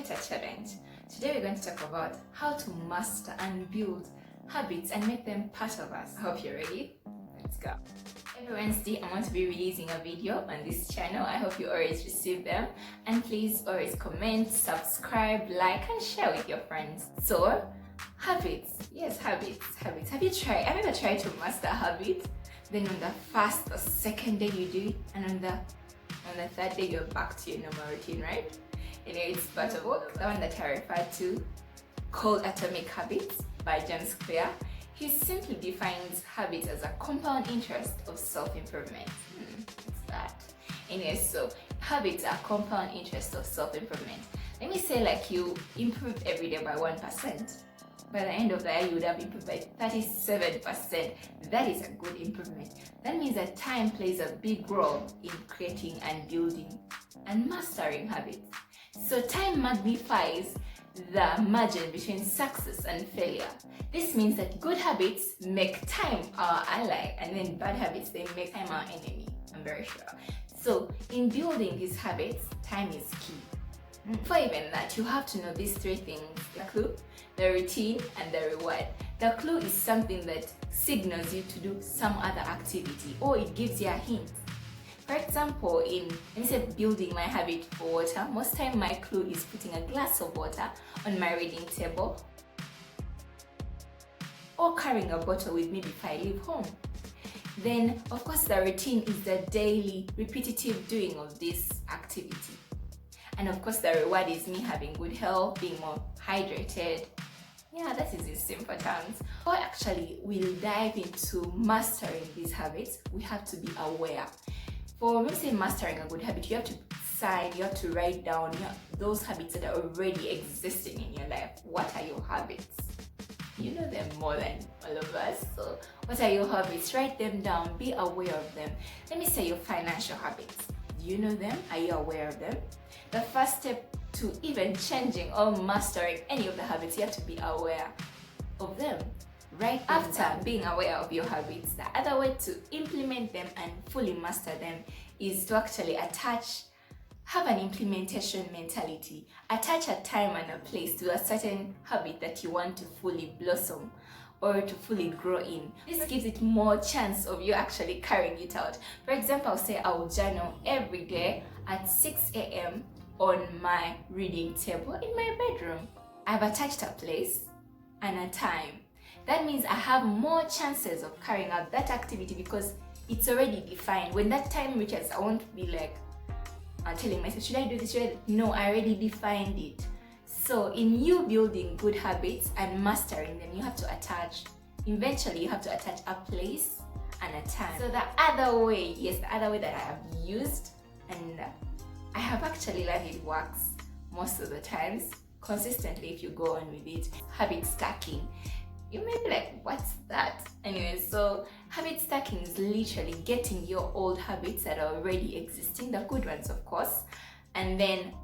Better Challenge. Today we're going to talk about how to master and build habits and make them part of us. I hope you're ready. Let's go. Every Wednesday I'm going to be releasing a video on this channel. I hope you always receive them, and please always comment, subscribe, like and share with your friends. So habits, yes, habits. Have you ever tried to master a habit? Then on the first or second day you do it, and on the third day you're back to your normal routine, right? Anyway, it's part of work, the one that I referred to, called Atomic Habits by James Clear. He simply defines habits as a compound interest of self-improvement. What's that? Anyway, so habits are compound interest of self-improvement. Let me say, like, you improve every day by 1%. By the end of the year, you would have improved by 37%. That is a good improvement. That means that time plays a big role in creating and building and mastering habits. So time magnifies the margin between success and failure. This means that good habits make time our ally, and then bad habits, they make time our enemy. I'm very sure. So in building these habits, time is key. For even that, you have to know these three things: the clue, the routine, and the reward. The clue is something that signals you to do some other activity, or it gives you a hint. For example, let me say building my habit for water, most time my clue is putting a glass of water on my reading table, or carrying a bottle with me before I leave home. Then, of course, the routine is the daily, repetitive doing of this activity. And of course, the reward is me having good health, being more hydrated. Yeah, that is in simple terms. Or actually, we'll dive into mastering these habits. We have to be aware. For me, say mastering a good habit, you have to sign, you have to write down those habits that are already existing in your life. What are your habits? You know them more than all of us. So what are your habits? Write them down, be aware of them. Let me say your financial habits. Do you know them? Are you aware of them? The first step to even changing or mastering any of the habits, you have to be aware of them. Right after being aware of your habits, the other way to implement them and fully master them is to actually have an implementation mentality. Attach a time and a place to a certain habit that you want to fully blossom or to fully grow in. This gives it more chance of you actually carrying it out. For example, I'll say I'll journal every day at 6 a.m. on my reading table in my bedroom. I've attached a place and a time. That means I have more chances of carrying out that activity because it's already defined. When that time reaches, I won't be like, I'm telling myself, should I do this? No, I already defined it. So in you building good habits and mastering them, you have to attach a place and a time. So the other way that I have used, and I have actually learned it works most of the times, consistently if you go on with it, habit stacking. You may be like, what's that? Anyway, so habit stacking is literally getting your old habits that are already existing, the good ones of course, and then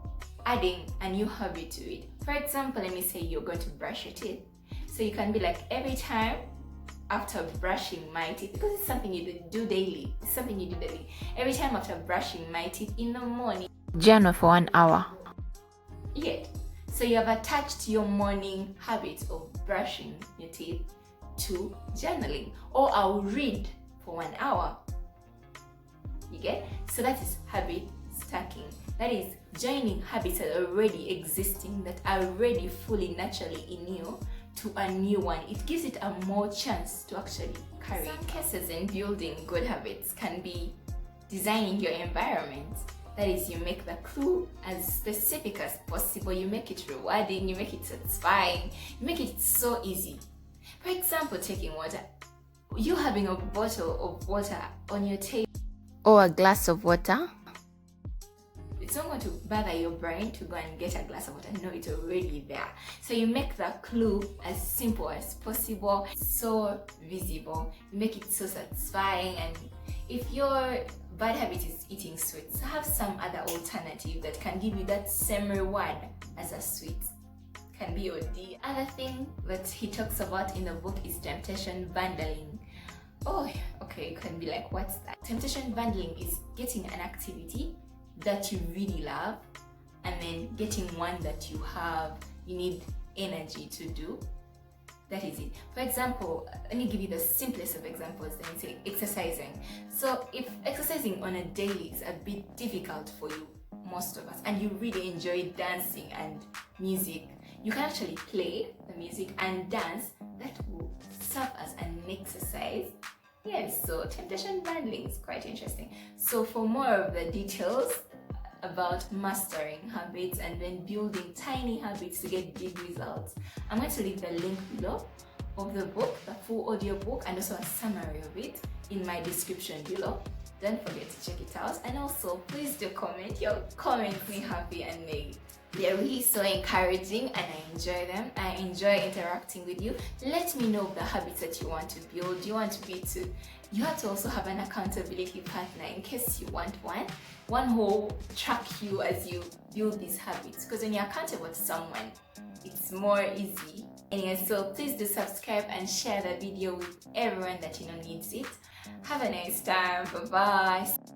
adding a new habit to it. For example, let me say you're going to brush your teeth. So you can be like, every time after brushing my teeth, because it's something you do daily, every time after brushing my teeth in the morning, journal for 1 hour. Yeah. So you have attached your morning habit of brushing your teeth to journaling. Or I'll read for 1 hour. You get? So that is habit stacking. That is joining habits that are already existing, that are already fully naturally in you, to a new one. It gives it a more chance to actually carry. Some cases in building good habits can be designing your environment. That is, you make the clue as specific as possible, you make it rewarding, you make it satisfying, you make it so easy. For example, taking water. You having a bottle of water on your table or a glass of water. It's not going to bother your brain to go and get a glass of water. No, it's already there. So you make the clue as simple as possible, so visible, you make it so satisfying. And if your bad habit is eating sweets, have some other alternative that can give you that same reward as a sweet. Can be your D. Other thing that he talks about in the book is temptation bundling. Oh, okay, you can be like, what's that? Temptation bundling is getting an activity that you really love and then getting one that you need energy to do. That is it. For example, let me give you the simplest of examples, then say exercising. So if exercising on a daily is a bit difficult for you, most of us, and you really enjoy dancing and music, you can actually play the music and dance. That will serve as an exercise. Yes, so temptation bundling is quite interesting. So for more of the details about mastering habits and then building tiny habits to get big results, I'm going to leave the link below of the book, the full audio book, and also a summary of it in my description below. Don't forget to check it out, and also please do comment. Your comments make me happy and they're really so encouraging, and I enjoy them. I enjoy interacting with you. Let me know the habits that you want to build. You have to also have an accountability partner in case you want one who will track you as you build these habits, because when you're accountable to someone, it's more easy. Anyway, so please do subscribe and share the video with everyone that you know needs it. Have a nice time. Bye bye.